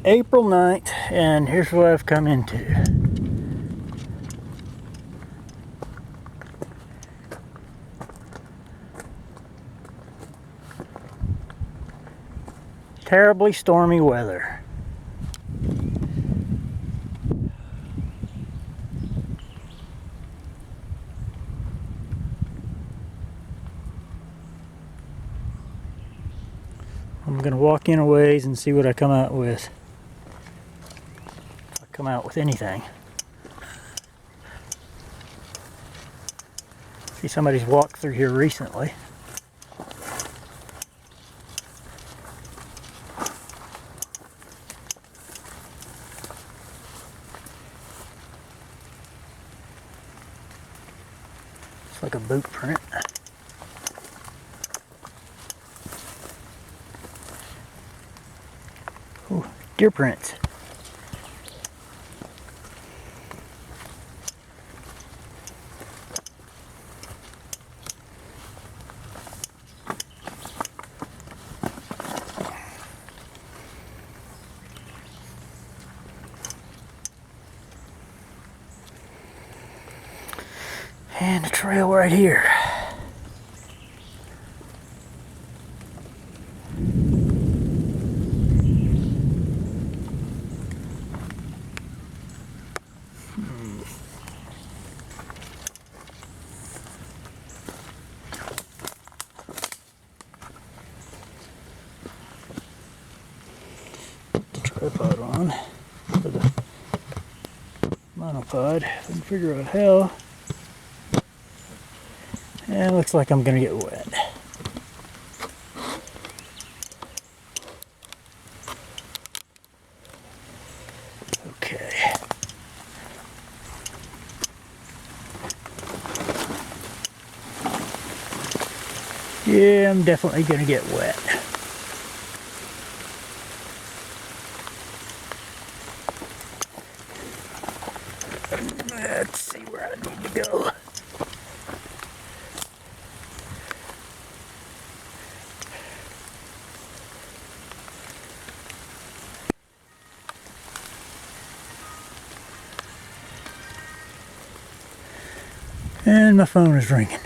April 9th, and here's what I've come into. Terribly stormy weather. I'm going to walk in a ways and see what I come out with. If I come out with anything. See, somebody's walked through here recently. It's like a boot print. Ooh, deer prints. And a trail right here. Put the tripod on for the monopod. I can figure out how. And it looks like I'm gonna get wet. Okay. Yeah, I'm definitely gonna get wet. Let's see where I need to go. And my phone is ringing.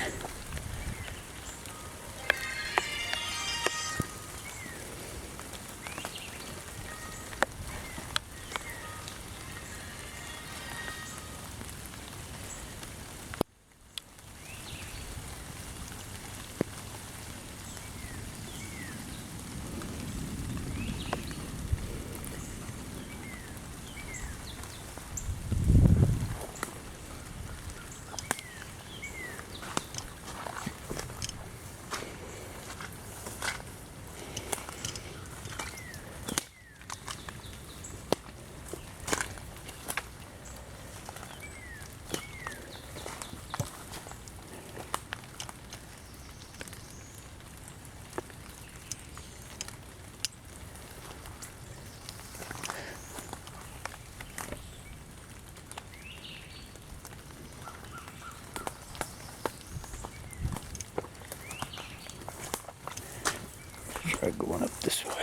Try going up this way.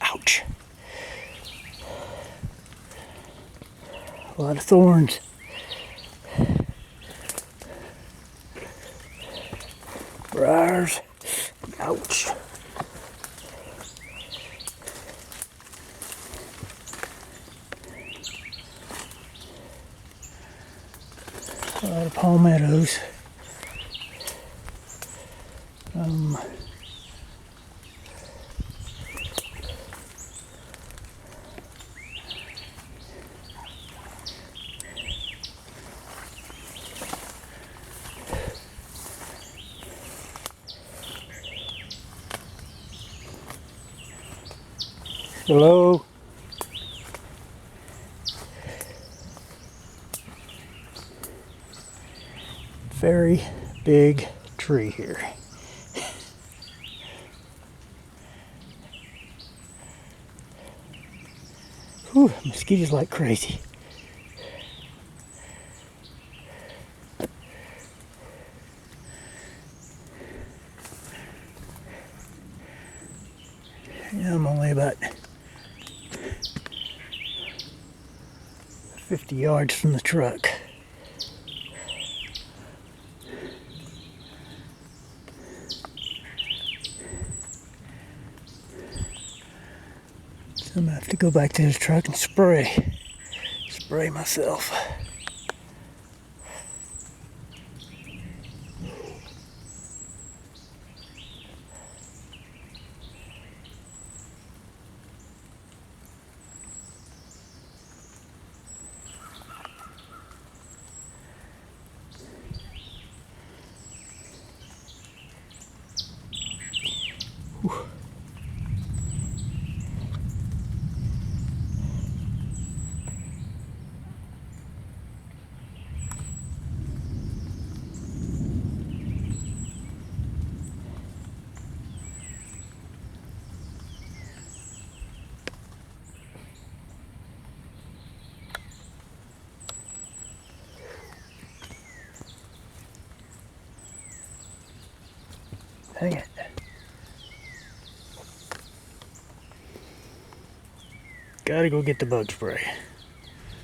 Ouch. A lot of thorns. Briars. Ouch. A lot of palmettos. Hello. Very big tree here. Whew, mosquitoes like crazy. Yeah, I'm only about 50 yards from the truck. So I'm gonna have to go back to the truck and spray myself. Whew. Dang it. Gotta go get the bug spray.